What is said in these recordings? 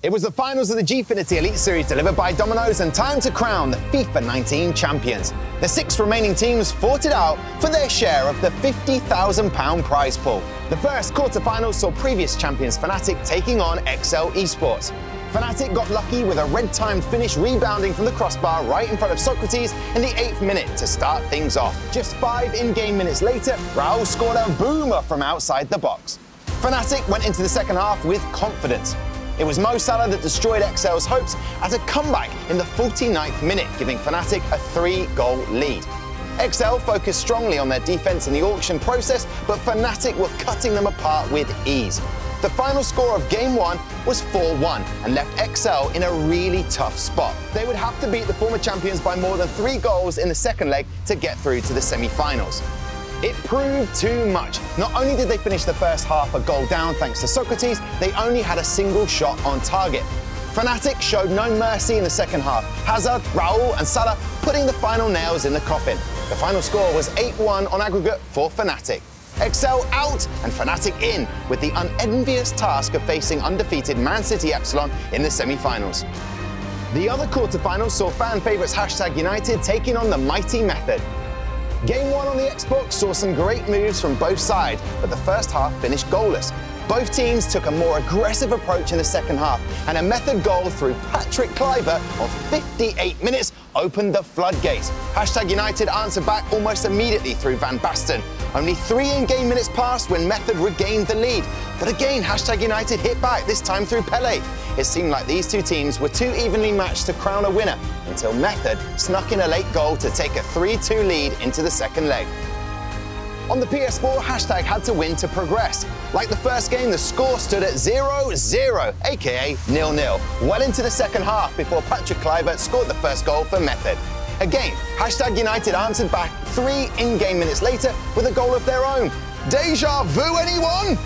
It was the finals of the Gfinity Elite Series delivered by Domino's and time to crown the FIFA 19 champions. The 6 remaining teams fought it out for their share of the £50,000 prize pool. The first quarter-final saw previous champions Fnatic taking on XL Esports. Fnatic got lucky with a red-timed finish rebounding from the crossbar right in front of Socrates in the 8th minute to start things off. Just 5 in-game minutes later, Raul scored a boomer from outside the box. Fnatic went into the second half with confidence. It was Mo Salah that destroyed XL's hopes at a comeback in the 49th minute, giving Fnatic a 3-goal lead. XL focused strongly on their defense in the auction process, but Fnatic were cutting them apart with ease. The final score of Game 1 was 4-1 and left XL in a really tough spot. They would have to beat the former champions by more than 3 goals in the second leg to get through to the semi-finals. It proved too much. Not only did they finish the first half a goal down thanks to Socrates, they only had a single shot on target. Fnatic showed no mercy in the second half. Hazard, Raul and Salah putting the final nails in the coffin. The final score was 8-1 on aggregate for Fnatic. XL out and Fnatic in, with the unenvious task of facing undefeated Man City Epsilon in the semi-finals. The other quarter-finals saw fan favourites #United taking on the mighty Method. Game 1 on the Xbox saw some great moves from both sides, but the first half finished goalless. Both teams took a more aggressive approach in the second half, and a Method goal through Patrick Kluivert of 58 minutes opened the floodgates. #United answered back almost immediately through Van Basten. Only 3 in-game minutes passed when Method regained the lead. But again, #United hit back, this time through Pele. It seemed like these two teams were too evenly matched to crown a winner, until Method snuck in a late goal to take a 3-2 lead into the second leg. On the PS4, had to win to progress. Like the first game, the score stood at 0-0, aka 0-0, well into the second half before Patrick Kluivert scored the first goal for Method. Again, #United answered back 3 in-game minutes later with a goal of their own. Deja vu, anyone?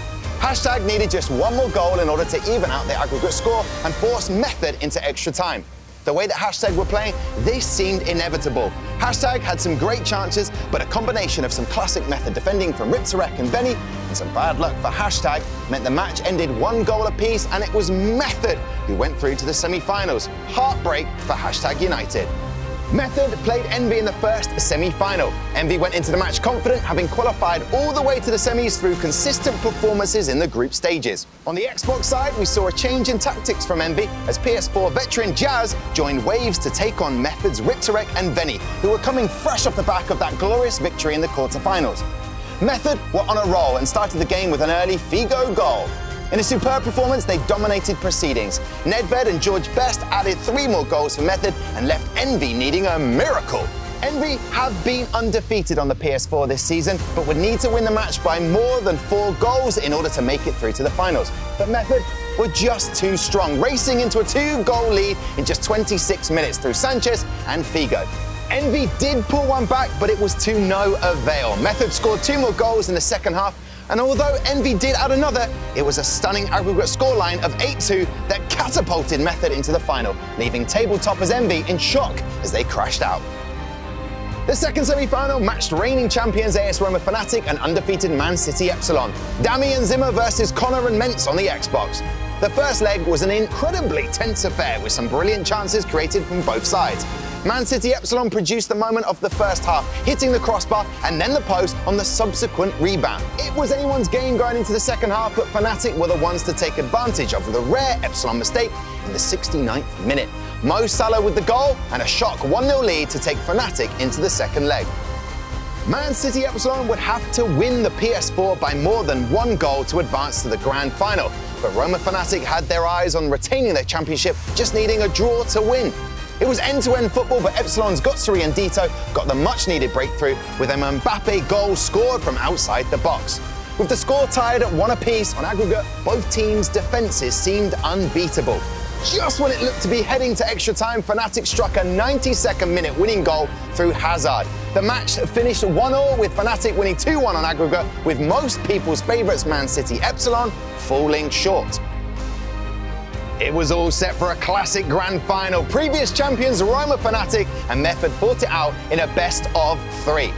# needed just 1 more goal in order to even out their aggregate score and force Method into extra time. The way that # were playing, this seemed inevitable. # had some great chances, but a combination of some classic Method defending from Riptorek and Benny and some bad luck for # meant the match ended 1 goal apiece, and it was Method who went through to the semi-finals. Heartbreak for #United. Method played Envy in the first semi-final. Envy went into the match confident, having qualified all the way to the semis through consistent performances in the group stages. On the Xbox side, we saw a change in tactics from Envy as PS4 veteran Jazz joined Waves to take on Method's Riptorek and Venny, who were coming fresh off the back of that glorious victory in the quarterfinals. Method were on a roll and started the game with an early Figo goal. In a superb performance, they dominated proceedings. Nedved and George Best added 3 more goals for Method and left Envy needing a miracle. Envy have been undefeated on the PS4 this season, but would need to win the match by more than 4 goals in order to make it through to the finals. But Method were just too strong, racing into a 2-goal lead in just 26 minutes through Sanchez and Figo. Envy did pull one back, but it was to no avail. Method scored 2 more goals in the second half, and although Envy did add another, it was a stunning aggregate scoreline of 8-2 that catapulted Method into the final, leaving table toppers Envy in shock as they crashed out. The second semi-final matched reigning champions AS Roma Fnatic and undefeated Man City Epsilon. Dami and Zimmer versus Connor and Mentz on the Xbox. The first leg was an incredibly tense affair with some brilliant chances created from both sides. Man City Epsilon produced the moment of the first half, hitting the crossbar and then the post on the subsequent rebound. It was anyone's game going into the second half, but Fnatic were the ones to take advantage of the rare Epsilon mistake in the 69th minute. Mo Salah with the goal and a shock 1-0 lead to take Fnatic into the second leg. Man City Epsilon would have to win the PS4 by more than 1 goal to advance to the grand final, but Roma Fnatic had their eyes on retaining their championship, just needing a draw to win. It was end-to-end football, but Epsilon's Gotsuri and Dito got the much-needed breakthrough with a Mbappe goal scored from outside the box. With the score tied at 1 apiece on aggregate, both teams' defences seemed unbeatable. Just when it looked to be heading to extra time, Fnatic struck a 92nd minute winning goal through Hazard. The match finished 1-1 with Fnatic winning 2-1 on aggregate, with most people's favourites Man City Epsilon falling short. It was all set for a classic grand final. Previous champions Roma Fnatic and Method fought it out in a best-of-3.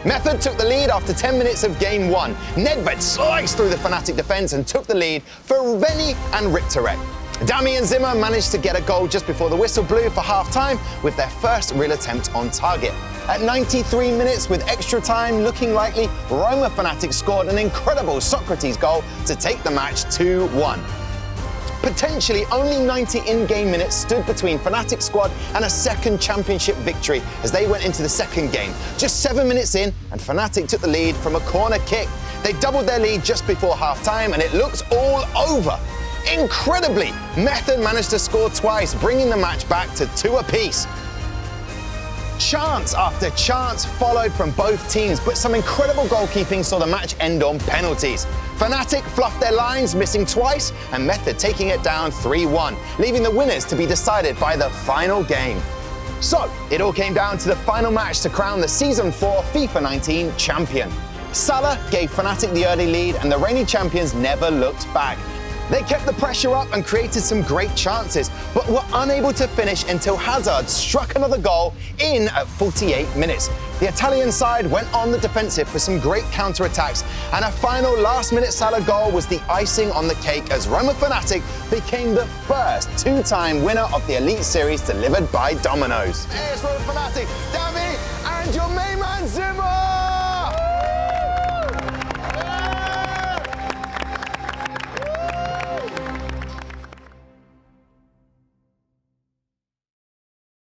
Method took the lead after 10 minutes of Game 1. Nedved sliced through the Fnatic defence and took the lead for Venny and Riptorek. Dami and Zimmer managed to get a goal just before the whistle blew for half-time with their first real attempt on target. At 93 minutes with extra time looking likely, Roma Fnatic scored an incredible Socrates goal to take the match 2-1. Potentially only 90 in-game minutes stood between Fnatic's squad and a second championship victory as they went into the second game. Just 7 minutes in and Fnatic took the lead from a corner kick. They doubled their lead just before half-time and it looked all over. Incredibly, Method managed to score twice, bringing the match back to 2 apiece. Chance after chance followed from both teams, but some incredible goalkeeping saw the match end on penalties. Fnatic fluffed their lines, missing twice, and Method taking it down 3-1, leaving the winners to be decided by the final game. So, it all came down to the final match to crown the Season 4 FIFA 19 champion. Salah gave Fnatic the early lead, and the reigning champions never looked back. They kept the pressure up and created some great chances, but were unable to finish until Hazard struck another goal in at 48 minutes. The Italian side went on the defensive for some great counter-attacks, and a final last-minute Salah goal was the icing on the cake as Roma Fnatic became the first 2-time winner of the Elite Series delivered by Domino's. Here's Roma Fnatic, Dami, and your main man Zimmer!